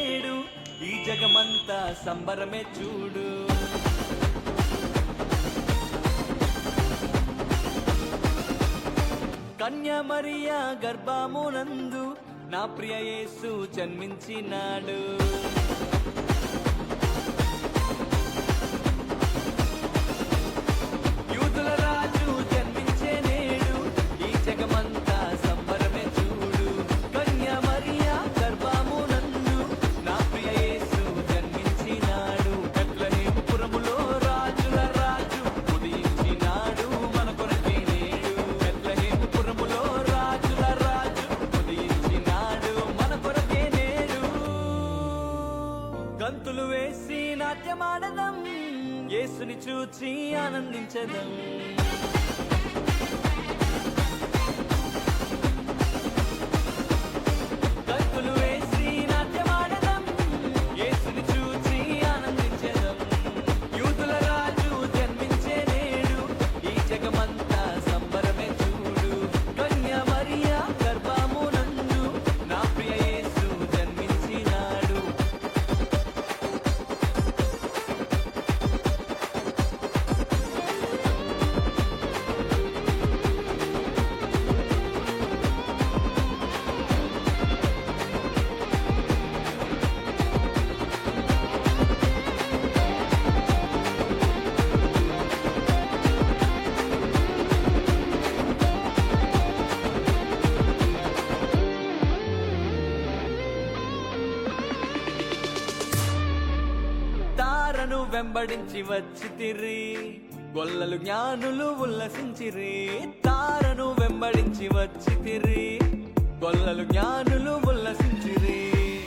నేడు ఈ జగమంతా సంబరమే చూడు. కన్యా మరియా గర్భమునందు నా ప్రియ యేసు జన్మించినాడు. యూదుల రాజు జన్మించే నేడు ఈ జగమంతా సంబరమే చూడు. కన్యా మరియా గర్భమునందు నా ప్రియ యేసు జన్మించినాడు. బెత్లెహేము పురములో రాజుల రాజు ఉదయించినాడు మన కొరకే నేడు. బెత్లెహేము పురములో రాజుల రాజు ఉదయించినాడు మన కొరకే నేడు. గంతులు వేసి నాట్యమాడదం, యేసుని చూచి ఆనందించదం. గంతులు వేసి నాట్యమాడదం, యేసుని చూచి ఆనందించదం. యూదుల రాజు జన్మించే నేడు ఈ జగమంతా సంబరమే చూడు. కన్యా మరియా గర్భమునందు నా ప్రియ యేసు జన్మించినాడు. తారను వెంబడించి వచ్చితిరి, గొల్లలు జ్ఞానులు ఉల్లసించిరి. తారను వెంబడించి వచ్చితిరి, గొల్లలు జ్ఞానులు ఉల్లసించిరి.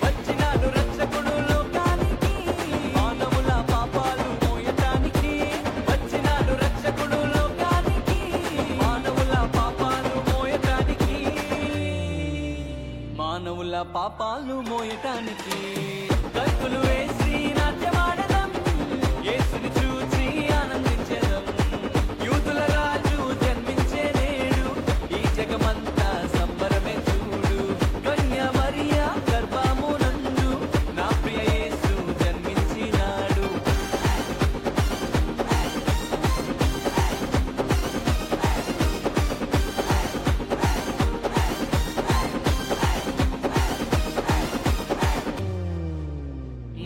వచ్చినాడు రక్షకుడు లోకానికి, మానవుల పాపాలు మోయటానికి. వచ్చినాడు రక్షకుడు లోకానికి, మానవుల పాపాలు మోయటానికి. మానవుల పాపాలు మోయటానికి. గంతులు వేసి నాట్యమాడదం, యేసుని చూచి ఆనందించెదం. యూదుల రాజు జన్మించే నేడు ఈ జగమంతా సంబరమే చూడు. కన్యా మరియా గర్భమునందు నా ప్రియ యేసు జన్మించినాడు.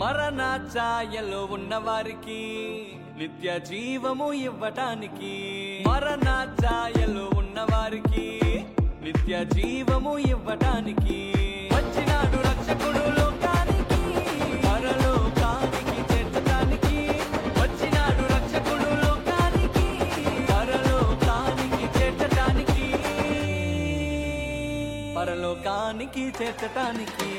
మరణ ఛాయలో ఉన్నవారికి నిత్య జీవము ఇవ్వటానికి. మరణ ఛాయలో ఉన్నవారికి నిత్య జీవము ఇవ్వటానికి. వచ్చినాడు రక్షకుడు లోకానికి, పరలోకానికి చేర్చటానికి. వచ్చినాడు రక్షకుడు లోకానికి, పరలోకానికి చేర్చటానికి. పరలోకానికి చేర్చటానికి.